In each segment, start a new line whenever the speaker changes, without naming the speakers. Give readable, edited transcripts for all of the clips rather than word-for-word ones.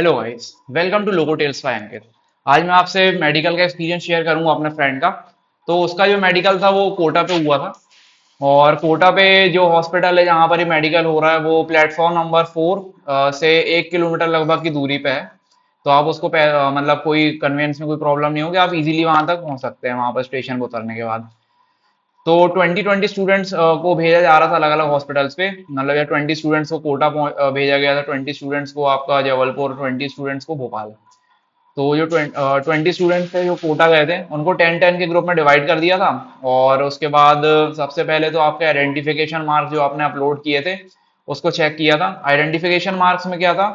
Hello guys, welcome to logo tales by Ankit. आज मैं आपसे मेडिकल का एक्सपीरियंस शेयर करूंगा अपने फ्रेंड का। तो उसका जो मेडिकल था वो कोटा पे हुआ था। और कोटा पे जो हॉस्पिटल है जहाँ पर ये मेडिकल हो रहा है वो प्लेटफॉर्म नंबर 4 से 1 किलोमीटर लगभग की दूरी पे है। तो आप उसको मतलब कोई कन्वेंस में कोई प्रॉब्लम नहीं होगी, आप इजीली वहां तक पहुंच सकते हैं वहां पर स्टेशन पर उतरने के बाद। तो 20-20 स्टूडेंट्स को भेजा जा रहा था अलग अलग हॉस्पिटल्स पे। मतलब या 20 स्टूडेंट्स को कोटा भेजा गया था, 20 स्टूडेंट्स को आपका जबलपुर, 20 स्टूडेंट्स को भोपाल। तो जो 20 स्टूडेंट्स थे जो कोटा गए थे उनको 10-10 के ग्रुप में डिवाइड कर दिया था। और उसके बाद सबसे पहले तो आपके आइडेंटिफिकेशन मार्क्स जो आपने अपलोड किए थे उसको चेक किया था। आइडेंटिफिकेशन मार्क्स में क्या था,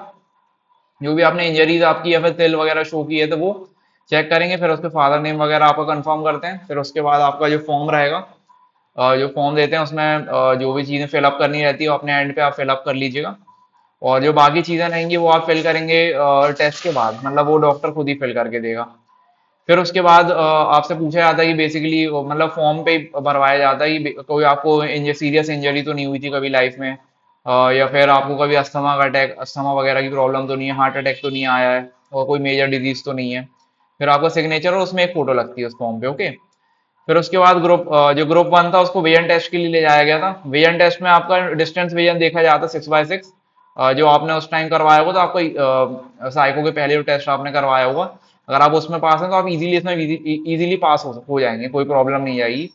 जो भी आपने इंजरीज आपकी या फिर तिल वगैरह शो किए थे वो चेक करेंगे। फिर उसके फादर नेम वगैरह आपका कंफर्म करते हैं। फिर उसके बाद आपका जो फॉर्म रहेगा, जो फॉर्म देते हैं उसमें जो भी चीज़ें फिलअप करनी रहती है वो अपने एंड पे आप फिलअप कर लीजिएगा। और जो बाकी चीज़ें रहेंगी वो आप फिल करेंगे टेस्ट के बाद, मतलब वो डॉक्टर खुद ही फिल करके देगा। फिर उसके बाद आपसे पूछा जाता है कि बेसिकली मतलब फॉर्म पे ही भरवाया जाता है कि कोई आपको सीरियस इंजरी तो नहीं हुई थी कभी लाइफ में, या फिर आपको कभी अस्थमा का अटैक, अस्थमा वगैरह की प्रॉब्लम तो नहीं है, हार्ट अटैक तो नहीं आया है, और कोई मेजर डिजीज तो नहीं है। फिर आपका सिग्नेचर और उसमें एक फोटो लगती है उस फॉर्म पे। ओके। फिर उसके बाद जो ग्रुप 1 था उसको विजन टेस्ट के लिए ले जाया गया था। विजन टेस्ट में आपका डिस्टेंस विजन देखा जाता है 6x6। जो आपने उस टाइम करवाया होगा, तो आपको साइको के पहले जो टेस्ट आपने करवाया होगा, अगर आप उसमें पास हैं तो आप इजीली इसमें इजीली पास हो जाएंगे, कोई प्रॉब्लम नहीं आएगी।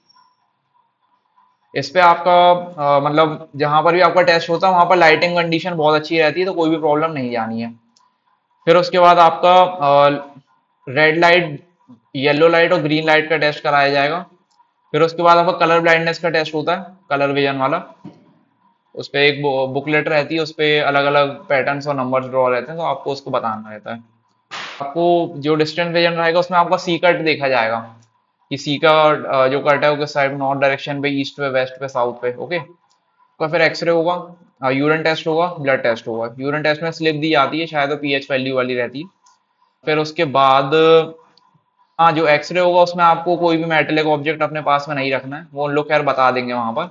इस पे आपका मतलब जहां पर भी आपका टेस्ट होता है वहां पर लाइटिंग कंडीशन बहुत अच्छी रहती है, तो कोई भी प्रॉब्लम नहीं जानी है। फिर उसके बाद आपका रेड लाइट, येलो लाइट और ग्रीन लाइट का टेस्ट कराया जाएगा। फिर उसके बाद आपका कलर ब्लाइंडनेस का टेस्ट होता है, कलर विजन वाला। उस पे एक बुकलेट रहती है, उस पे अलग अलग पैटर्न्स और नंबर्स ड्रॉ रहते हैं, तो आपको उसको बताना रहता है। आपको जो डिस्टेंस विजन रहेगा उसमें आपका सी कट देखा जाएगा कि सी का जो कट है वो किस साइड, नॉर्थ डायरेक्शन पे, ईस्ट पे, वेस्ट पे, साउथ पे। ओके। तो फिर एक्सरे होगा, यूरिन टेस्ट होगा, ब्लड टेस्ट होगा। यूरिन टेस्ट में स्लिप दी जाती है, शायद वो पीएच वैल्यू वाली रहती है। फिर उसके बाद हाँ, जो एक्सरे होगा उसमें आपको कोई भी मेटेलिक ऑब्जेक्ट अपने पास में नहीं रखना है, वो उन लोग खैर बता देंगे वहां पर।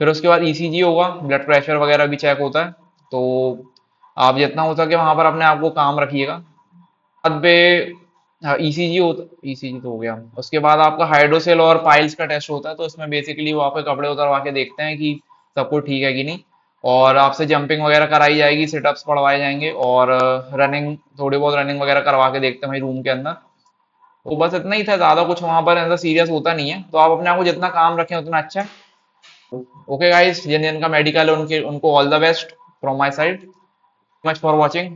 फिर उसके बाद ईसीजी होगा, ब्लड प्रेशर वगैरह भी चेक होता है। तो आप जितना हो सके वहां पर अपने आप को काम रखिएगा। बाद पे ईसीजी होता, ईसीजी तो हो गया। उसके बाद आपका हाइड्रोसेल और पाइल्स का टेस्ट होता है, तो इसमें बेसिकली वो आपके कपड़े उतरवा के देखते हैं कि सब कुछ ठीक है कि नहीं। और आपसे जंपिंग वगैरह कराई जाएगी, सिटअप्स पढ़वाए जाएंगे, और रनिंग, थोड़ी बहुत रनिंग वगैरह करवा के देखते हैं भाई रूम के अंदर। तो बस इतना ही था, ज्यादा कुछ वहां पर ऐसा सीरियस होता नहीं है, तो आप अपने आप को जितना काम रखें उतना अच्छा है। ओके गाइस, जिन जिनका मेडिकल है उनके उनको all the best from my side. Much for watching.